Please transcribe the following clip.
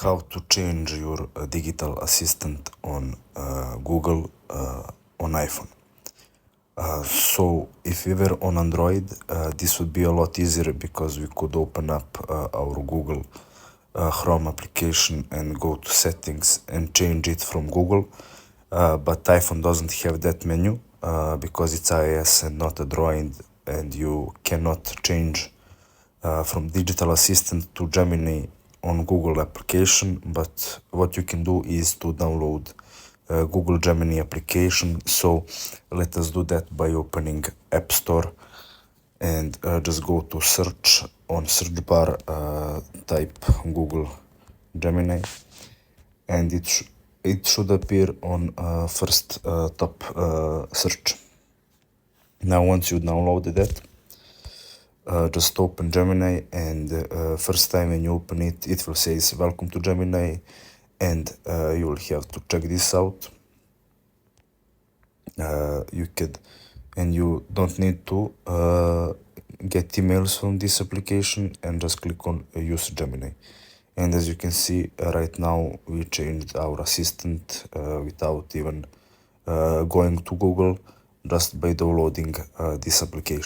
how to change your digital assistant on Google on iPhone. So if we were on Android, this would be a lot easier because we could open up our Google Chrome application and go to settings and change it from Google. But iPhone doesn't have that menu because it's iOS and not Android, and you cannot change from digital assistant to Gemini on Google application. But what you can do is to download Google Gemini application. So let us do that by opening App Store and just go to search. On search bar type Google Gemini, and it should appear on first top search. Now once you downloaded it, just open Gemini, and first time when you open it, it will say welcome to Gemini, and you will have to check this out. You don't need to get emails from this application, and just click on use Gemini. And as you can see right now, we changed our assistant without even going to Google, just by downloading this application.